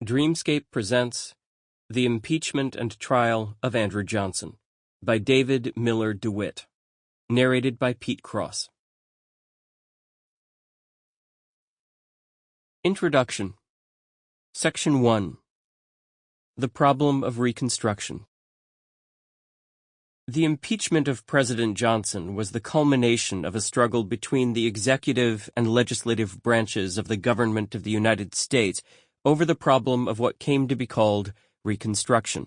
Dreamscape presents The Impeachment and Trial of Andrew Johnson by David Miller Dewitt. Narrated by Pete Cross. Introduction. Section 1. The Problem of Reconstruction. The impeachment of President Johnson was the culmination of a struggle between the executive and legislative branches of the government of the United States over the problem of what came to be called Reconstruction,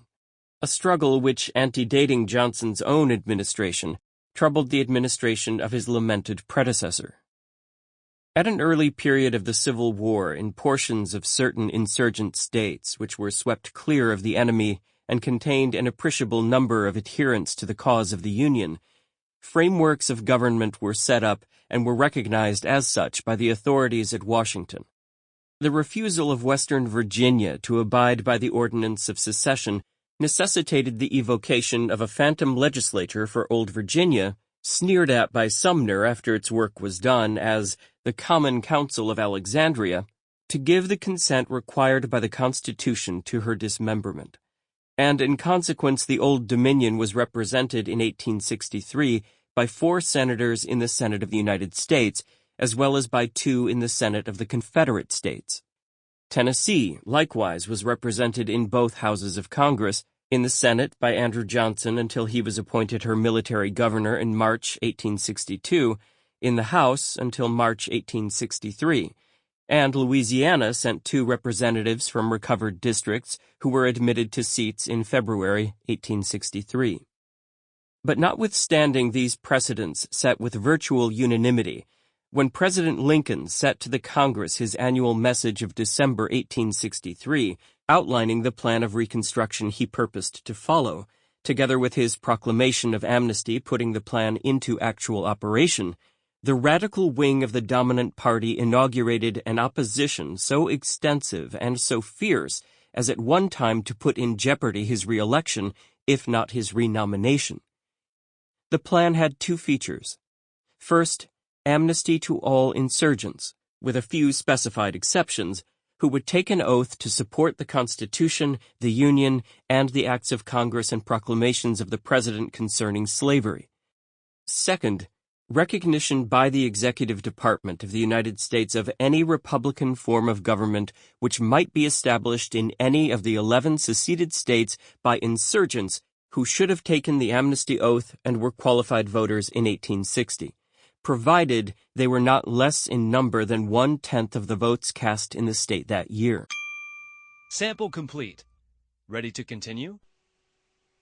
a struggle which, antedating Johnson's own administration, troubled the administration of his lamented predecessor. At an early period of the Civil War, in portions of certain insurgent states which were swept clear of the enemy and contained an appreciable number of adherents to the cause of the Union, frameworks of government were set up and were recognized as such by the authorities at Washington. The refusal of Western Virginia to abide by the Ordinance of Secession necessitated the evocation of a phantom legislature for Old Virginia, sneered at by Sumner after its work was done as the Common Council of Alexandria, to give the consent required by the Constitution to her dismemberment. And in consequence the Old Dominion was represented in 1863 by 4 senators in the Senate of the United States, as well as by 2 in the Senate of the Confederate States. Tennessee, likewise, was represented in both houses of Congress, in the Senate by Andrew Johnson until he was appointed her military governor in March 1862, in the House until March 1863, and Louisiana sent 2 representatives from recovered districts who were admitted to seats in February 1863. But notwithstanding these precedents set with virtual unanimity, when President Lincoln set to the Congress his annual message of December 1863, outlining the plan of Reconstruction he purposed to follow, together with his proclamation of amnesty putting the plan into actual operation, the radical wing of the dominant party inaugurated an opposition so extensive and so fierce as at one time to put in jeopardy his re-election, if not his renomination. The plan had 2 features. First, amnesty to all insurgents, with a few specified exceptions, who would take an oath to support the Constitution, the Union, and the acts of Congress and proclamations of the President concerning slavery. Second, recognition by the Executive Department of the United States of any Republican form of government which might be established in any of the 11 seceded states by insurgents who should have taken the amnesty oath and were qualified voters in 1860. Provided they were not less in number than 1/10 of the votes cast in the state that year. Sample complete. Ready to continue?